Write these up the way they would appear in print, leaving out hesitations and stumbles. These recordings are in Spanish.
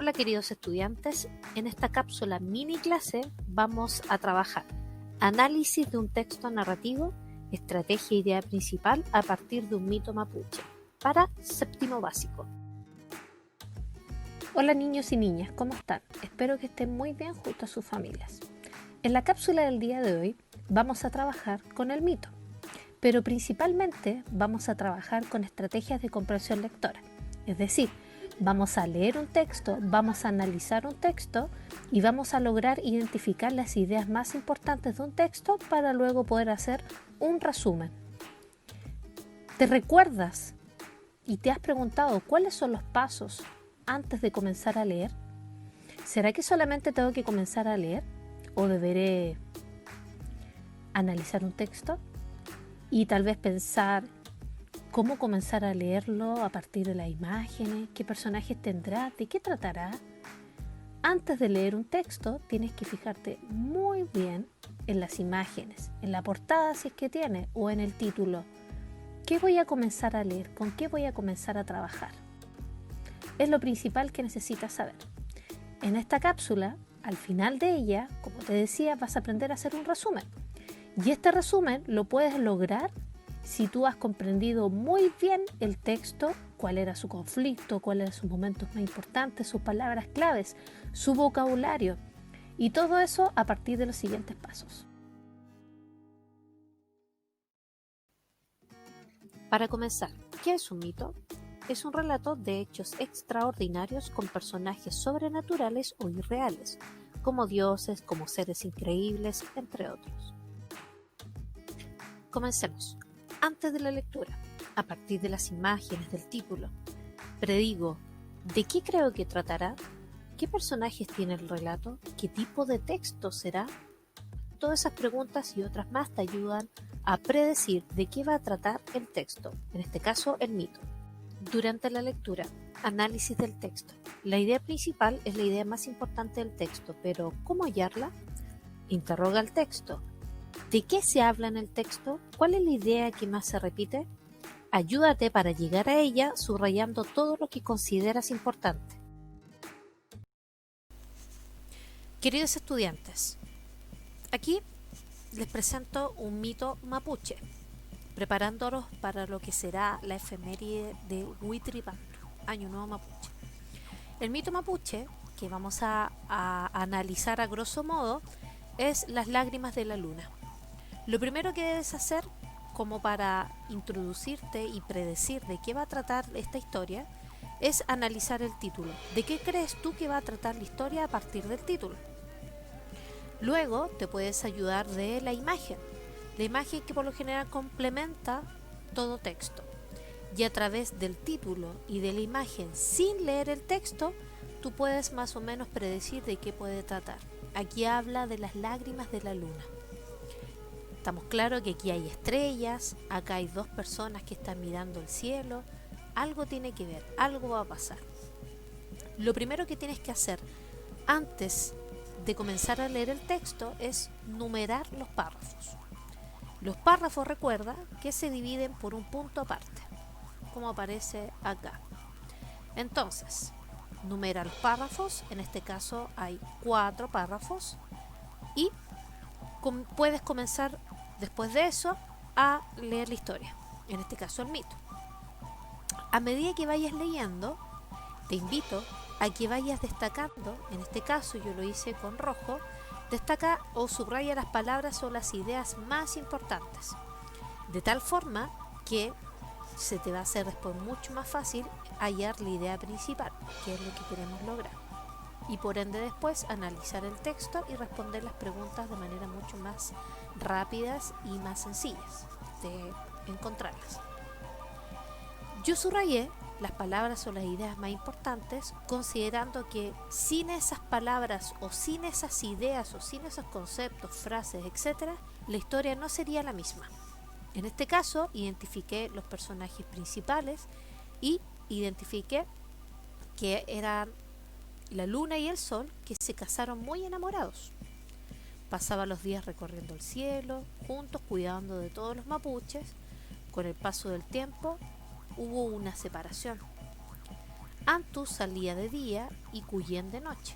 Hola queridos estudiantes, en esta cápsula mini clase vamos a trabajar análisis de un texto narrativo, estrategia e idea principal a partir de un mito mapuche para séptimo básico. Hola niños y niñas, ¿cómo están? Espero que estén muy bien junto a sus familias. En la cápsula del día de hoy vamos a trabajar con el mito, pero principalmente vamos a trabajar con estrategias de comprensión lectora, es decir, vamos a leer un texto, vamos a analizar un texto y vamos a lograr identificar las ideas más importantes de un texto para luego poder hacer un resumen. ¿Te recuerdas y te has preguntado cuáles son los pasos antes de comenzar a leer? ¿Será que solamente tengo que comenzar a leer o deberé analizar un texto y tal vez pensar cómo comenzar a leerlo a partir de las imágenes, qué personajes tendrá, de qué tratará? Antes de leer un texto tienes que fijarte muy bien en las imágenes, en la portada si es que tiene o en el título. ¿Qué voy a comenzar a leer? ¿Con qué voy a comenzar a trabajar? Es lo principal que necesitas saber. En esta cápsula, al final de ella, como te decía, vas a aprender a hacer un resumen. Y este resumen lo puedes lograr si tú has comprendido muy bien el texto, cuál era su conflicto, cuáles eran sus momentos más importantes, sus palabras claves, su vocabulario y todo eso a partir de los siguientes pasos. Para comenzar, ¿qué es un mito? Es un relato de hechos extraordinarios con personajes sobrenaturales o irreales, como dioses, como seres increíbles, entre otros. Comencemos. Antes de la lectura, a partir de las imágenes del título, predigo ¿de qué creo que tratará? ¿Qué personajes tiene el relato? ¿Qué tipo de texto será? Todas esas preguntas y otras más te ayudan a predecir de qué va a tratar el texto, en este caso el mito. Durante la lectura, análisis del texto. La idea principal es la idea más importante del texto, pero ¿cómo hallarla? Interroga el texto. ¿De qué se habla en el texto? ¿Cuál es la idea que más se repite? Ayúdate para llegar a ella subrayando todo lo que consideras importante. Queridos estudiantes, aquí les presento un mito mapuche, preparándolos para lo que será la efeméride de Huitripán, Año Nuevo Mapuche. El mito mapuche, que vamos a analizar a grosso modo, es las lágrimas de la luna. Lo primero que debes hacer, como para introducirte y predecir de qué va a tratar esta historia, es analizar el título. ¿De qué crees tú que va a tratar la historia a partir del título? Luego te puedes ayudar de la imagen que por lo general complementa todo texto. Y a través del título y de la imagen, sin leer el texto, tú puedes más o menos predecir de qué puede tratar. Aquí habla de las lágrimas de la luna. Estamos claros que aquí hay estrellas, acá hay dos personas que están mirando el cielo, algo tiene que ver, algo va a pasar. Lo primero que tienes que hacer antes de comenzar a leer el texto es numerar los párrafos. Los párrafos, recuerda, que se dividen por un punto aparte, como aparece acá. Entonces, numera los párrafos, en este caso hay 4 párrafos, y puedes comenzar después de eso a leer la historia, en este caso el mito. A medida que vayas leyendo, te invito a que vayas destacando, en este caso yo lo hice con rojo, destaca o subraya las palabras o las ideas más importantes, de tal forma que se te va a hacer después mucho más fácil hallar la idea principal, que es lo que queremos lograr. Y por ende después analizar el texto y responder las preguntas de manera mucho más rápidas y más sencillas de encontrarlas. Yo subrayé las palabras o las ideas más importantes, considerando que sin esas palabras o sin esas ideas o sin esos conceptos, frases, etc., la historia no sería la misma. En este caso, identifiqué los personajes principales y identifiqué que eran la luna y el sol, que se casaron muy enamorados. Pasaban los días recorriendo el cielo, juntos cuidando de todos los mapuches. Con el paso del tiempo hubo una separación. Antu salía de día y Cuyen de noche.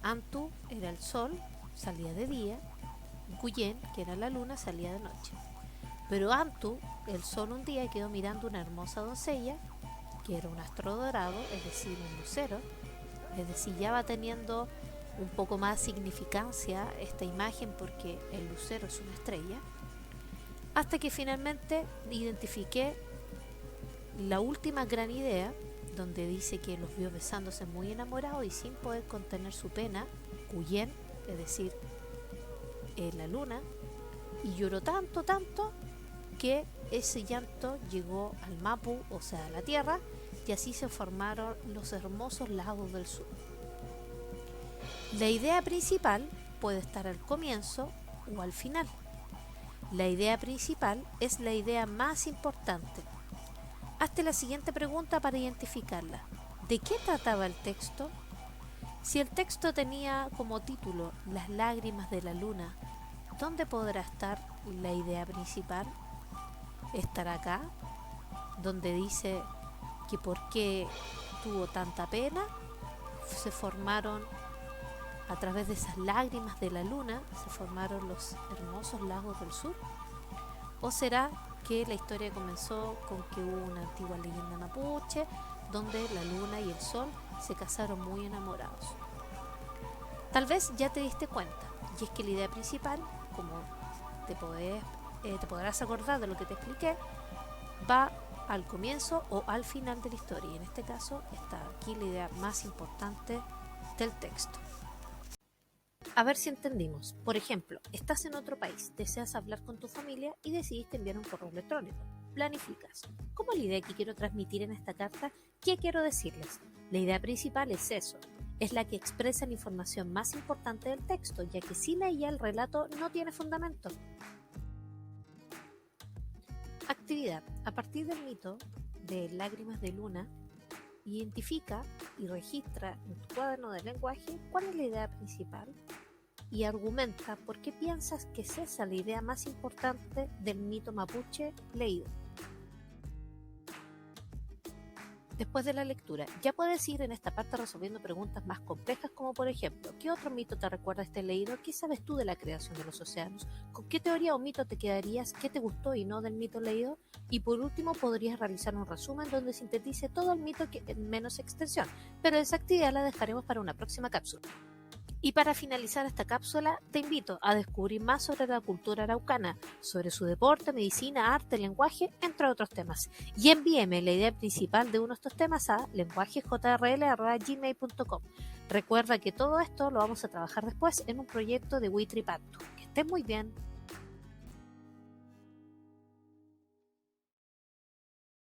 Antu era el sol, salía de día, y Cuyen, que era la luna, salía de noche. Pero Antu, el sol, un día quedó mirando una hermosa doncella, que era un astro dorado, es decir, un lucero, es decir, ya va teniendo un poco más significancia esta imagen porque el lucero es una estrella, hasta que finalmente identifiqué la última gran idea, donde dice que los vio besándose muy enamorados y sin poder contener su pena, Cuyen, es decir, la luna, y lloró tanto, tanto, que ese llanto llegó al Mapu, o sea, a la tierra, y así se formaron los hermosos lagos del sur. La idea principal puede estar al comienzo o al final. La idea principal es la idea más importante. Hazte la siguiente pregunta para identificarla. ¿De qué trataba el texto? Si el texto tenía como título Las lágrimas de la luna, ¿dónde podrá estar la idea principal? ¿Estará acá, donde dice que por qué tuvo tanta pena? Se formaron, a través de esas lágrimas de la luna, se formaron los hermosos lagos del sur. ¿O será que la historia comenzó con que hubo una antigua leyenda mapuche donde la luna y el sol se casaron muy enamorados? Tal vez ya te diste cuenta, y es que la idea principal, como te podrás acordar de lo que te expliqué, va al comienzo o al final de la historia, y en este caso está aquí la idea más importante del texto. A ver si entendimos. Por ejemplo, estás en otro país, deseas hablar con tu familia y decidiste enviar un correo electrónico. Planificas. ¿Cómo es la idea que quiero transmitir en esta carta? ¿Qué quiero decirles? La idea principal es eso. Es la que expresa la información más importante del texto, ya que sin ella el relato no tiene fundamento. Actividad. A partir del mito de Lágrimas de Luna, identifica y registra en tu cuaderno de lenguaje cuál es la idea principal y argumenta por qué piensas que es esa la idea más importante del mito mapuche leído. Después de la lectura, ya puedes ir en esta parte resolviendo preguntas más complejas como por ejemplo, ¿qué otro mito te recuerda este leído? ¿Qué sabes tú de la creación de los océanos? ¿Con qué teoría o mito te quedarías? ¿Qué te gustó y no del mito leído? Y por último, podrías realizar un resumen donde sintetice todo el mito en menos extensión, pero esa actividad la dejaremos para una próxima cápsula. Y para finalizar esta cápsula, te invito a descubrir más sobre la cultura araucana, sobre su deporte, medicina, arte, lenguaje, entre otros temas. Y envíeme la idea principal de uno de estos temas a lenguajejrl@gmail.com. Recuerda que todo esto lo vamos a trabajar después en un proyecto de Witripacto. Que estés muy bien.